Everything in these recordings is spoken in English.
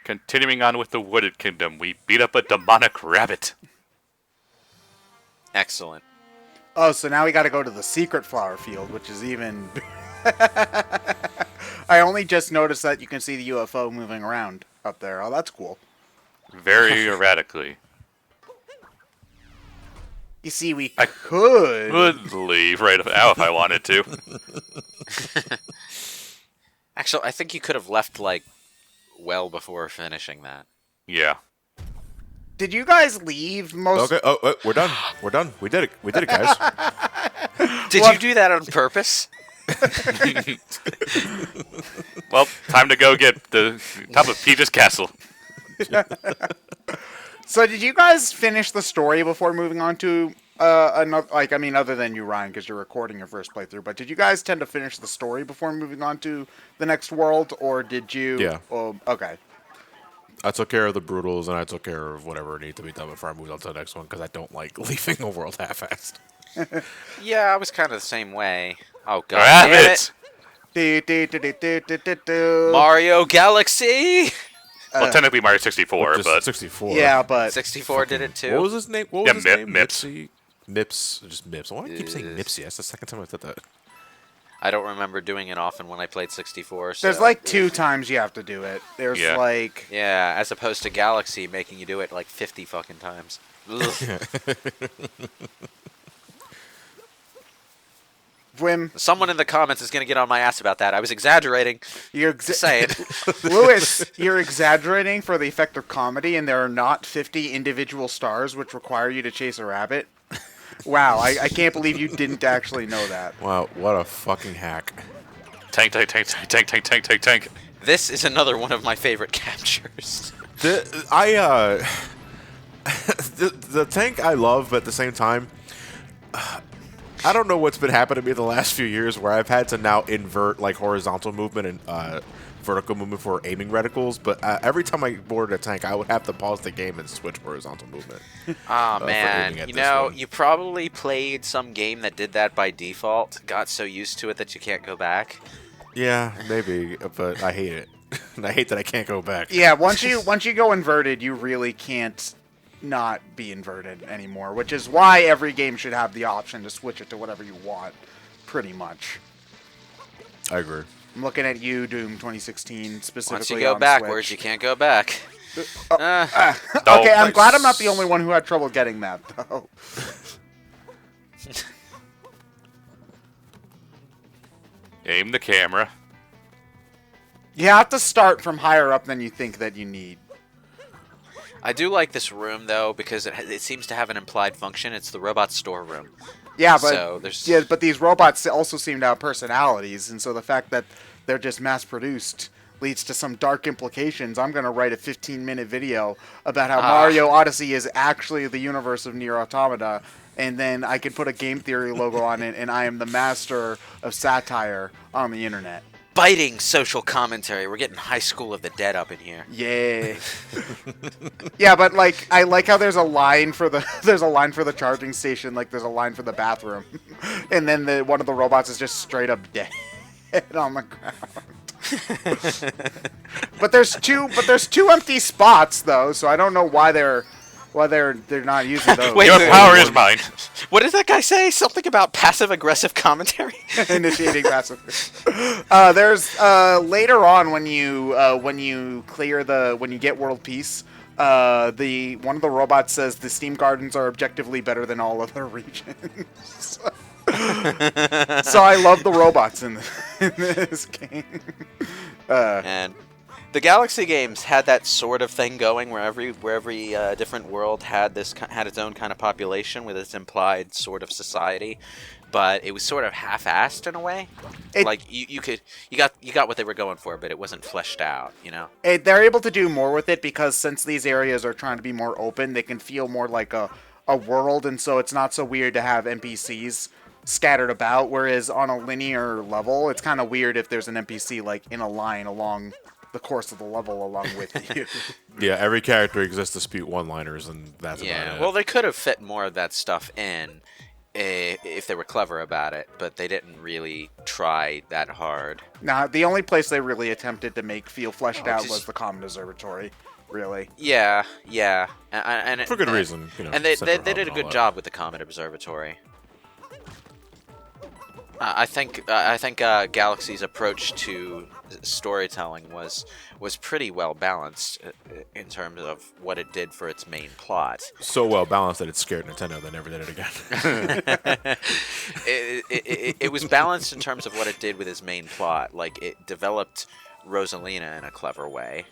Continuing on with the Wooded Kingdom, we beat up a demonic rabbit. Excellent. Oh, so now we got to go to the secret flower field, which is even. I only just noticed that you can see the UFO moving around up there. Oh, that's cool. Very erratically. You see, we I could leave right now if I wanted to. Actually, I think you could have left, like, well before finishing that. Yeah. Did you guys leave most? Okay. Oh, we're done. We're done. We did it. We did it, guys. Did you do that on purpose? Well, time to go get the top of Peach's castle. So did you guys finish the story before moving on to another? Like, I mean, other than you, Ryan, because you're recording your first playthrough. But did you guys tend to finish the story before moving on to the next world, or did you? Yeah. Oh, okay. I took care of the brutals, and I took care of whatever needed to be done before I moved on to the next one, because I don't like leaving the world half-assed. Yeah, I was kind of the same way. Oh, God Rabbit! damn it. Mario Galaxy! Well, technically Mario 64, Just but 64. Yeah, but 64 did it, too. What was his name? What was his name? Mips. Mips. Just Mips. Why do I keep saying Mipsy? That's the second time I said that. I don't remember doing it often when I played 64. So. there's like 2 times you have to do it. There's Yeah. like Yeah, as opposed to Galaxy making you do it like 50 fucking times. Ugh. Wim. Someone in the comments is going to get on my ass about that. I was exaggerating. You're Just saying. Lewis, you're exaggerating for the effect of comedy, and there are not 50 individual stars which require you to chase a rabbit. Wow, I can't believe you didn't actually know that. Wow, what a fucking hack. tank, tank, tank, tank, tank, tank, tank, tank, tank. This is another one of my favorite captures. The tank I love, but at the same time, I don't know what's been happening to me the last few years where I've had to now invert like horizontal movement and vertical movement for aiming reticles, but every time I boarded a tank, I would have to pause the game and switch horizontal movement. Oh, for man. aiming at You this know, one. you probably played some game that did that by default, got so used to it that you can't go back. Yeah, maybe, but I hate it. And I hate that I can't go back. Yeah, once you go inverted, you really can't not be inverted anymore, which is why every game should have the option to switch it to whatever you want, pretty much. I agree. I'm looking at you, Doom 2016, specifically Once you go on backwards, Switch. you can't go back. Okay, I'm glad I'm not the only one who had trouble getting that, though. Aim the camera. You have to start from higher up than you think that you need. I do like this room, though, because it seems to have an implied function. It's the robot storeroom. Yeah, but So there's- but these robots also seem to have personalities, and so the fact that they're just mass-produced leads to some dark implications. I'm going to write a 15-minute video about how Mario Odyssey is actually the universe of Nier Automata, and then I can put a game theory logo on it, and I am the master of satire on the internet. Biting social commentary. We're getting High School of the Dead up in here. Yeah. Yeah, but like I like how there's a line for the charging station, like there's a line for the bathroom. And then one of the robots is just straight up dead on the ground. But there's two empty spots though, so I don't know why they're not using those. Wait, Your wait, power wait. is mine. What did that guy say? Something about passive-aggressive commentary? Initiating passive. There's later on when you get world peace, one of the robots says the steam gardens are objectively better than all other regions. So I love the robots in this game. And the Galaxy games had that sort of thing going, where every different world had its own kind of population with its implied sort of society, but it was sort of half-assed in a way. Like you got what they were going for, but it wasn't fleshed out, you know. They're able to do more with it because since these areas are trying to be more open, they can feel more like a world, and so it's not so weird to have NPCs scattered about. Whereas on a linear level, it's kind of weird if there's an NPC like in a line along the course of the level along with you. Yeah, every character exists to spew one-liners, and that's about Yeah. it. Well, they could have fit more of that stuff in if they were clever about it, but they didn't really try that hard. Nah, the only place they really attempted to make feel fleshed out 'cause- was the Common Observatory. Really. Yeah, For good reason, And they separate hub did a and all good that. job with the Comet Observatory. I think Galaxy's approach to storytelling was pretty well balanced in terms of what it did for its main plot. So well balanced that it scared Nintendo. They never did it again. It was balanced in terms of what it did with its main plot. Like, it developed Rosalina in a clever way.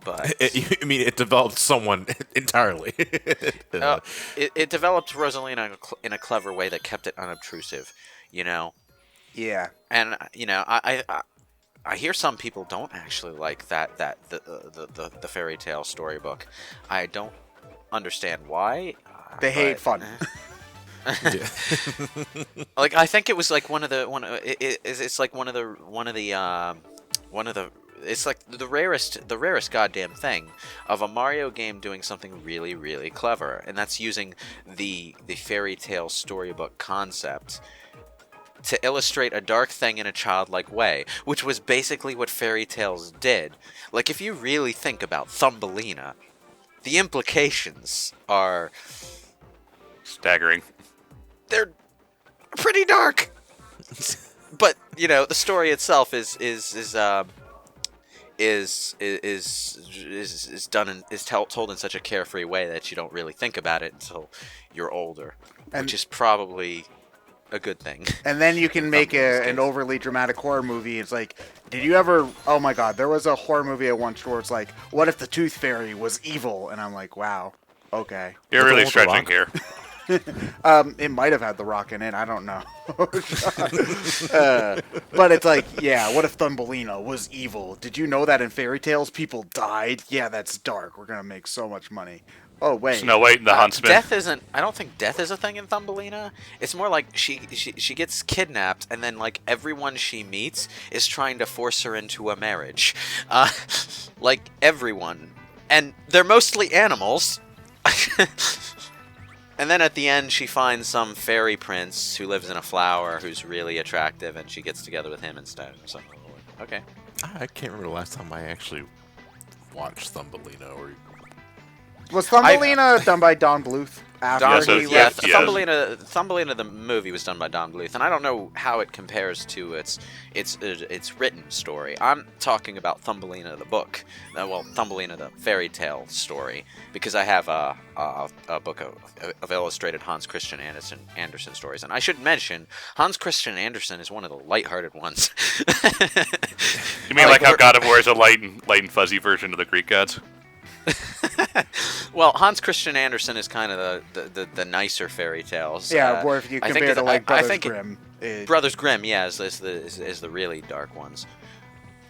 But it developed someone entirely. it developed Rosalina in a clever way that kept it unobtrusive, Yeah. And I hear some people don't actually like the fairy tale storybook. I don't understand why. They hate fun. Like, I think it was like it's like the rarest goddamn thing of a Mario game doing something really, really clever, and that's using the fairy tale storybook concept to illustrate a dark thing in a childlike way, which was basically what fairy tales did. Like, if you really think about Thumbelina, the implications are Staggering. they're pretty dark. But the story itself is told in such a carefree way that you don't really think about it until you're older, which is probably a good thing. And then you can make an overly dramatic horror movie. It's like, did you ever... Oh my god, there was a horror movie at once where it's like, what if the Tooth Fairy was evil? And I'm like, wow, okay. You're really With the stretching Rock? here. It might have had The Rock in it, I don't know. But it's like, yeah, what if Thumbelina was evil? Did you know that in fairy tales people died? Yeah, that's dark. We're gonna make so much money. Oh, wait. Snow White and the Huntsman. Death isn't. I don't think death is a thing in Thumbelina. It's more like she gets kidnapped, and then like everyone she meets is trying to force her into a marriage. Like everyone, and they're mostly animals. And then at the end, she finds some fairy prince who lives in a flower who's really attractive, and she gets together with him instead. So, okay. I can't remember the last time I actually watched Thumbelina. Was Thumbelina done by Don Bluth? After he Yes, left? yes. Thumbelina the movie was done by Don Bluth, and I don't know how it compares to its written story. I'm talking about Thumbelina the book, Thumbelina the fairy tale story, because I have a book of illustrated Hans Christian Andersen stories, and I should mention Hans Christian Andersen is one of the lighthearted ones. You mean like how God of War is a light and fuzzy version of the Greek gods? Well, Hans Christian Andersen is kind of the nicer fairy tales. Yeah, or if you I think compare to like I Brothers think Grimm. Brothers Grimm, yeah, is the really dark ones.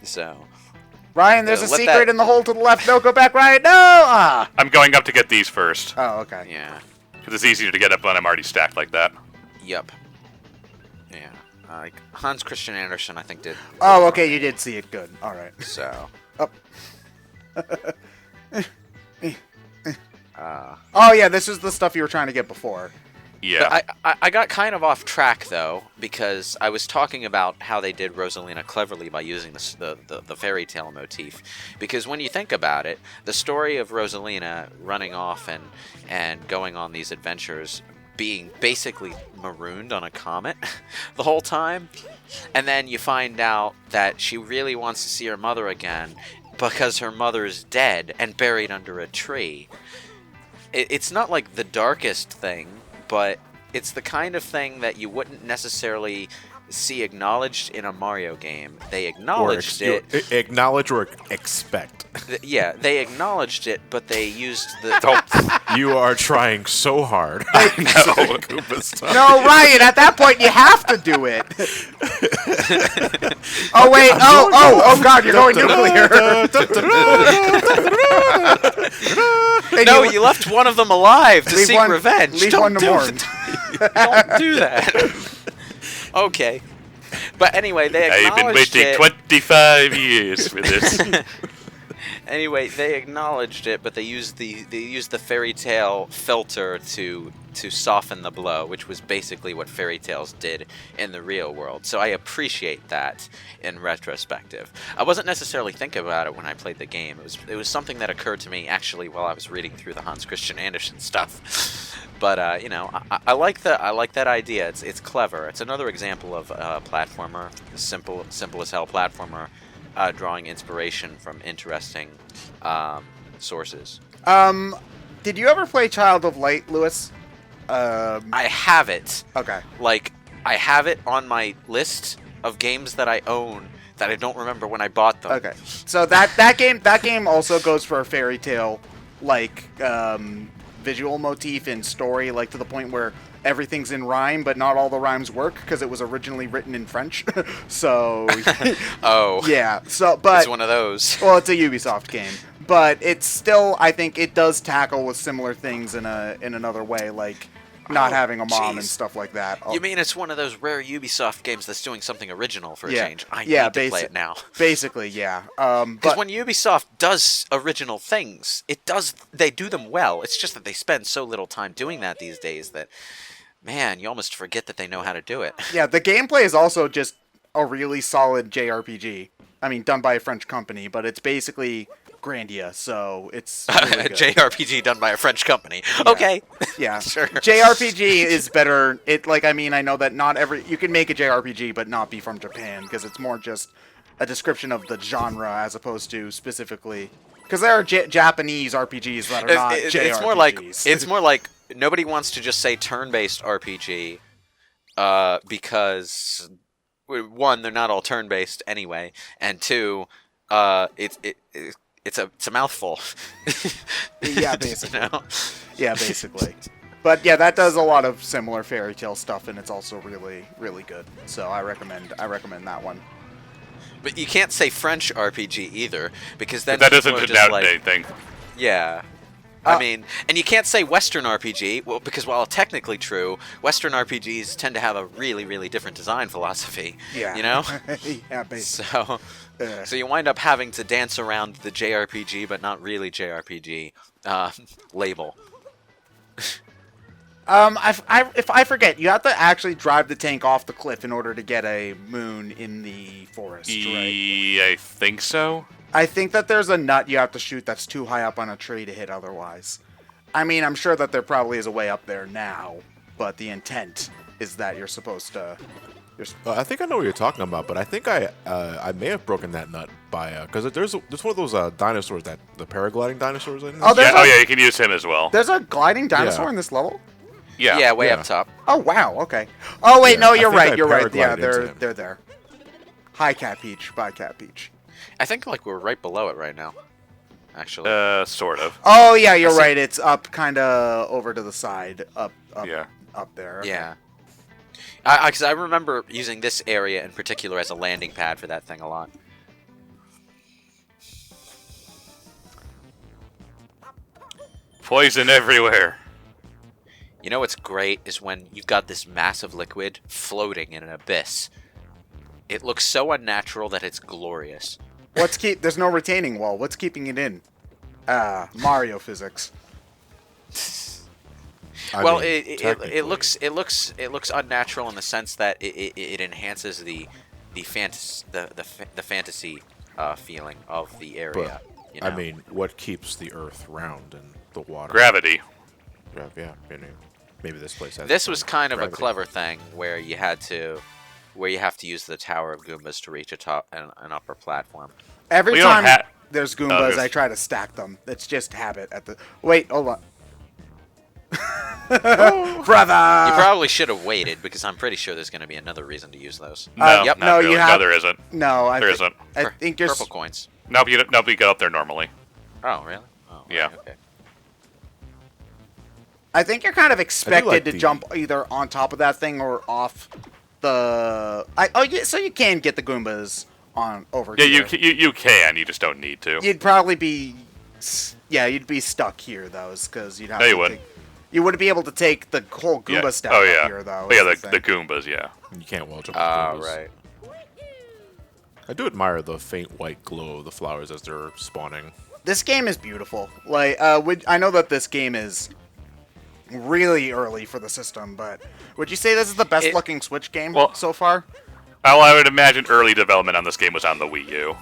So, Ryan, there's a let secret that- in the hole to the left. No, go back, Ryan. No! Ah! I'm going up to get these first. Oh, okay. yeah, Because it's easier to get up when I'm already stacked like that. yep, yeah. Hans Christian Andersen, I think did. Oh, okay, you did see it. Good. All right. So, Up. Oh, yeah, this is the stuff you were trying to get before. Yeah. I got kind of off track though, because I was talking about how they did Rosalina cleverly by using the fairy tale motif. Because when you think about it, the story of Rosalina running off and going on these adventures, being basically marooned on a comet the whole time, and then you find out that she really wants to see her mother again because her mother's dead and buried under a tree. It's not like the darkest thing, but it's the kind of thing that you wouldn't necessarily see acknowledged in a Mario game. They acknowledged it. Acknowledge or expect. Yeah, they acknowledged it, but they used the... You are trying so hard. No. No, Ryan, at that point, you have to do it. Oh, wait. Oh, God, you're going nuclear. No, you left one of them alive to Leave seek one- revenge. leave Don't one to do mourn. it. Don't do that. Okay. But anyway, they I've been acknowledged waiting it. 25 years for this. Anyway, they acknowledged it, but they used the fairy tale filter to soften the blow, which was basically what fairy tales did in the real world. So I appreciate that in retrospective. I wasn't necessarily thinking about it when I played the game. It was something that occurred to me actually while I was reading through the Hans Christian Andersen stuff. But I like that idea. It's clever. It's another example of a platformer, a simple as hell platformer. Drawing inspiration from interesting sources. Did you ever play Child of Light, Lewis? I have it. Okay. Like, I have it on my list of games that I own that I don't remember when I bought them. Okay. So that game also goes for a fairy tale like visual motif and story, like to the point where everything's in rhyme, but not all the rhymes work because it was originally written in French. So oh yeah. So but it's one of those. Well, it's a Ubisoft game, but it's still, I think it does tackle with similar things in another way, like not having a mom and stuff like that. You mean it's one of those rare Ubisoft games that's doing something original for a change? I need to play it now. Basically, yeah. Because when Ubisoft does original things, they do them well. It's just that they spend so little time doing that these days that, man, you almost forget that they know how to do it. Yeah, the gameplay is also just a really solid JRPG. I mean, done by a French company, but it's basically Grandia, so it's really good. JRPG done by a French company. Yeah. Okay. Yeah. Sure. JRPG is better. I know that not every... You can make a JRPG, but not be from Japan, because it's more just a description of the genre as opposed to specifically... Because there are Japanese RPGs that are not JRPGs. It's more like nobody wants to just say turn-based RPG because, one, they're not all turn-based anyway, and two, it's a mouthful. Yeah, basically. You know? Yeah, basically. But yeah, that does a lot of similar fairy tale stuff, and it's also really, really good. So I recommend that one. But you can't say French RPG either, because then that doesn't people are denote just anything. Yeah. I mean, and you can't say Western RPG, well, because while technically true, Western RPGs tend to have a really, really different design philosophy. Yeah. You know? Yeah, basically. So you wind up having to dance around the JRPG, but not really JRPG label. If I forget, you have to actually drive the tank off the cliff in order to get a moon in the forest, right? I think so. I think that there's a nut you have to shoot that's too high up on a tree to hit otherwise. I mean, I'm sure that there probably is a way up there now, but the intent is that you're supposed to... I think I know what you're talking about, but I think I may have broken that nut by because there's one of those dinosaurs, the paragliding dinosaurs. In Oh, yeah, you can use him as well. There's a gliding dinosaur in this level? Yeah, way up top. Oh wow, okay. Oh wait, no, you're right. Yeah, paraglided they're there. Hi, Cat Peach. Bye, Cat Peach. I think like we're right below it right now. Actually. Sort of. Oh yeah, you're right. It's up, kind of over to the side, up there. Okay. Yeah. Because I remember using this area in particular as a landing pad for that thing a lot. Poison everywhere. You know what's great is when you've got this massive liquid floating in an abyss. It looks so unnatural that it's glorious. There's no retaining wall. What's keeping it in? Mario physics. It looks unnatural in the sense that it enhances the fantasy feeling of the area. But, you know? I mean, what keeps the Earth round and the water? Gravity. Yeah. Maybe this place has. This was kind of gravity. a clever thing where you have to use the Tower of Goombas to reach an upper platform. Every time there's Goombas, I try to stack them. It's just habit. Wait, hold on. Brother! You probably should have waited because I'm pretty sure there's going to be another reason to use those. No, yep. not really. No, there isn't. No, there isn't. I think you're purple coins. Nope, you get up there normally. Oh, really? Oh, yeah. Okay. I think you're kind of expected to jump either on top of that thing or off the... so you can get the Goombas on over here. Yeah, you can. You just don't need to. You'd probably be... Yeah, you'd be stuck here, though, because you'd have to... You wouldn't. You wouldn't be able to take the whole Goomba step up here, though. Yeah, the Goombas, yeah. You can't well jump. Right. I do admire the faint white glow of the flowers as they're spawning. This game is beautiful. Like, I know that this game is really early for the system, but would you say this is the best looking Switch game so far? Well, I would imagine early development on this game was on the Wii U.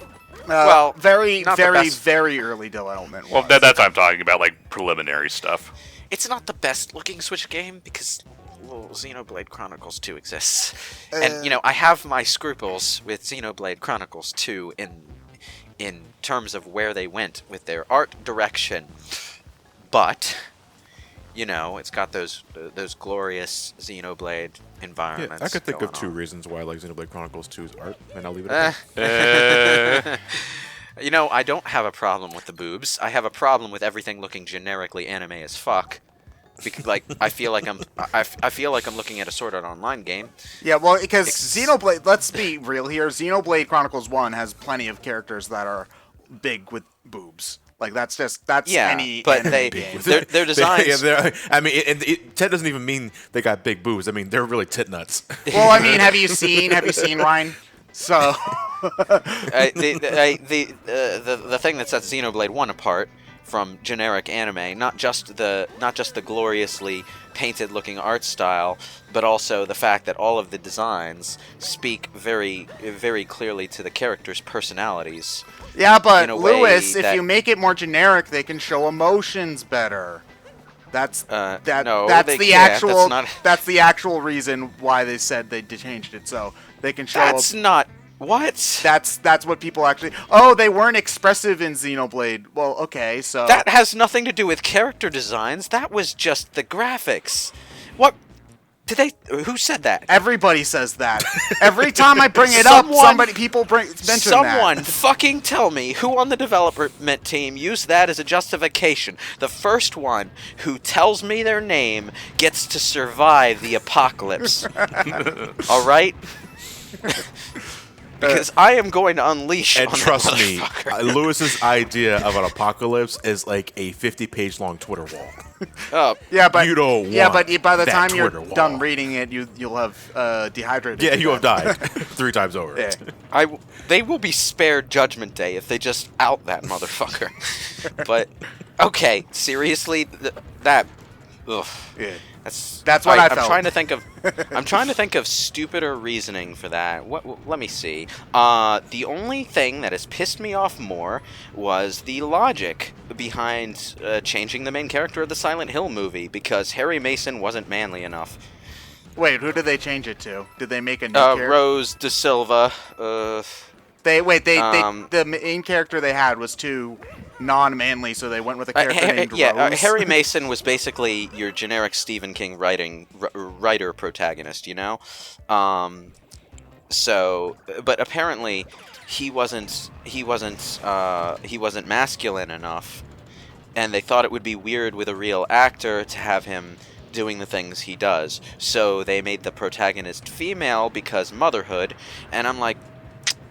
Well, very not the best. very early development. Well, that's what I'm talking about, like preliminary stuff. It's not the best looking Switch game because Xenoblade Chronicles 2 exists. And, I have my scruples with Xenoblade Chronicles 2 in terms of where they went with their art direction. But, it's got those glorious Xenoblade environments. Yeah, I could think of 2 reasons why I like Xenoblade Chronicles 2's art, and I'll leave it at that. I don't have a problem with the boobs. I have a problem with everything looking generically anime as fuck. Because, I feel like I'm looking at a Sword Art Online game. Yeah, well, because Xenoblade. Let's be real here. Xenoblade Chronicles 1 has plenty of characters that are big with boobs. Like that's any. But their designs. Ted doesn't even mean they got big boobs. I mean, they're really tit nuts. Well, I mean, have you seen Ryan? So. The thing that sets Xenoblade 1 apart from generic anime, not just the gloriously painted looking art style, but also the fact that all of the designs speak very, very clearly to the characters' personalities. Yeah, but Lewis, if you make it more generic, they can show emotions better. That's no, that's they the can't. actual That's the actual reason why they said they changed it, so they can show. That's not what. That's what people actually. Oh, they weren't expressive in Xenoblade. Well, okay, so that has nothing to do with character designs. That was just the graphics. What? Did they? Who said that? Everybody says that. Every time I bring it up, people mention that. Someone fucking tell me who on the development team used that as a justification. The first one who tells me their name gets to survive the apocalypse. All right? Because I am going to unleash and on trust that me, motherfucker. Lewis's idea of an apocalypse is like a 50-page long Twitter wall. Yeah, but you don't want but by the that time you're Twitter wall. done reading it, you'll have dehydrated. Yeah, you have died 3 times over. Yeah. They will be spared Judgment Day if they just out that motherfucker. But okay, seriously, that. Ugh. Yeah. That's what I I'm felt. trying to think of stupider reasoning for that. Let me see. The only thing that has pissed me off more was the logic behind changing the main character of the Silent Hill movie because Harry Mason wasn't manly enough. Wait, who did they change it to? Did they make a new character? Rose De Silva. The main character they had was too non-manly, so they went with a character named Rose. Harry Mason was basically your generic Stephen King writer protagonist, So, but apparently, he wasn't masculine enough, and they thought it would be weird with a real actor to have him doing the things he does. So they made the protagonist female because motherhood, and I'm like,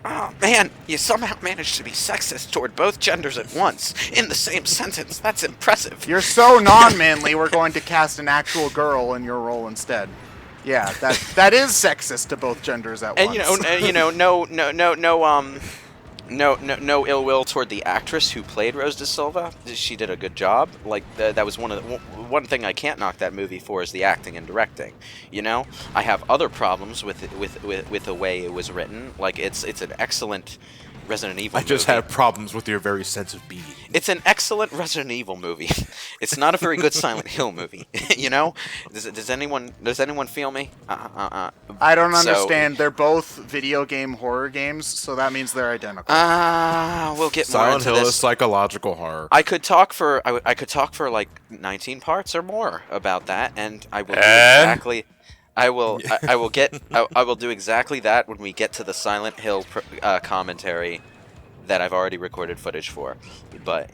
oh man, you somehow managed to be sexist toward both genders at once in the same sentence. That's impressive. You're so non-manly, we're going to cast an actual girl in your role instead. Yeah, that is sexist to both genders at once. No ill will toward the actress who played Rose De Silva. She did a good job. Like that was one thing I can't knock that movie for is the acting and directing. I have other problems with the way it was written. Like it's an excellent Resident Evil movie. I just have problems with your very sense of being. It's an excellent Resident Evil movie. It's not a very good Silent Hill movie. Does anyone feel me? I don't understand. They're both video game horror games, so that means they're identical. We'll get more Silent into Hill this. is psychological horror. I could talk for like 19 parts or more about that, and I will do exactly. I will do exactly that when we get to the Silent Hill commentary that I've already recorded footage for. But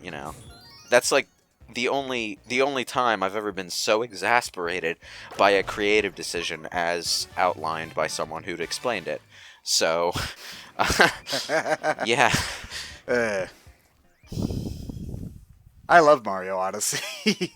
that's like the only time I've ever been so exasperated by a creative decision as outlined by someone who'd explained it. So, yeah. I love Mario Odyssey.